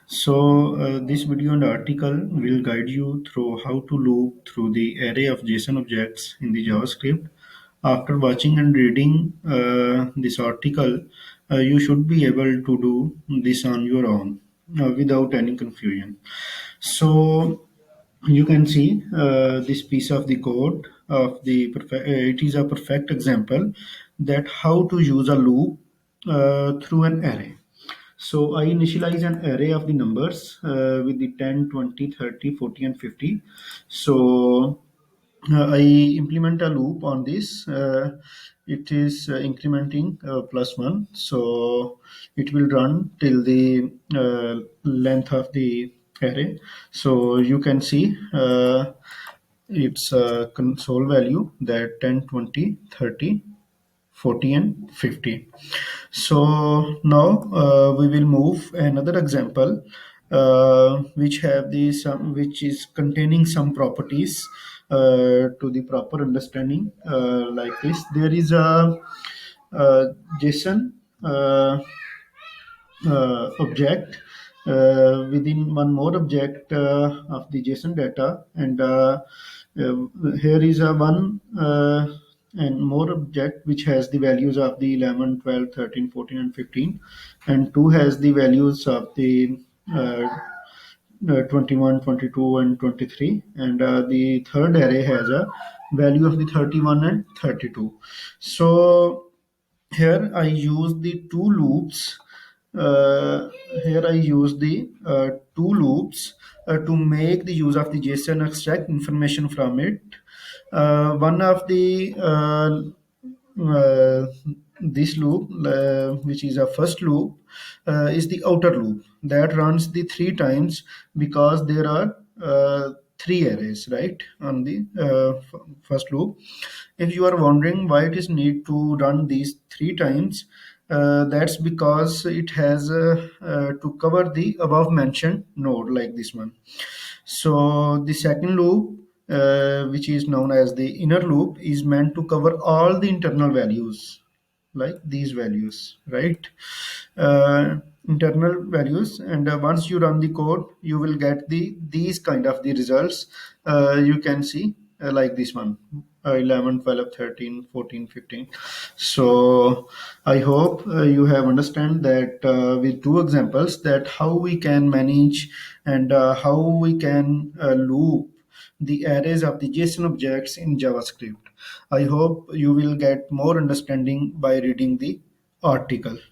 This video and article will guide you through how to loop through the array of JSON objects in the JavaScript. After watching and reading this article, you should be able to do this on your own without any confusion. So you can see this piece of the code of the it is a perfect example that how to use a loop through an array. So I initialize an array of the numbers with the 10, 20, 30, 40, and 50. So I implement a loop on this. It is incrementing +1. So it will run till the length of the array. So you can see its console value that 10, 20, 30, 40, and 50. So now we will move another example which have the some which is containing some properties to the proper understanding like this. There is a JSON object within one more object of the JSON data, and here is a one and more object which has the values of the 11, 12, 13, 14, and 15, and two has the values of the 21, 22, and 23, and the third array has a value of the 31 and 32. So here I use the two loops. Uh, Here I use the two loops to make the use of the JSON, extract information from it. One of the uh, this loop, which is a first loop, is the outer loop that runs the three times because there are three arrays, right, on the first loop. If you are wondering why it is need to run these three times, that's because it has to cover the above mentioned node like this one. So the second loop, which is known as the inner loop, is meant to cover all the internal values like these values, right? uh, Internal values, and once you run the code you will get these kind of the results. You can see like this one, 11, 12, 13, 14, 15. So I hope you have understand that with two examples that how we can manage and how we can loop the arrays of the JSON objects in JavaScript. I hope you will get more understanding by reading the article.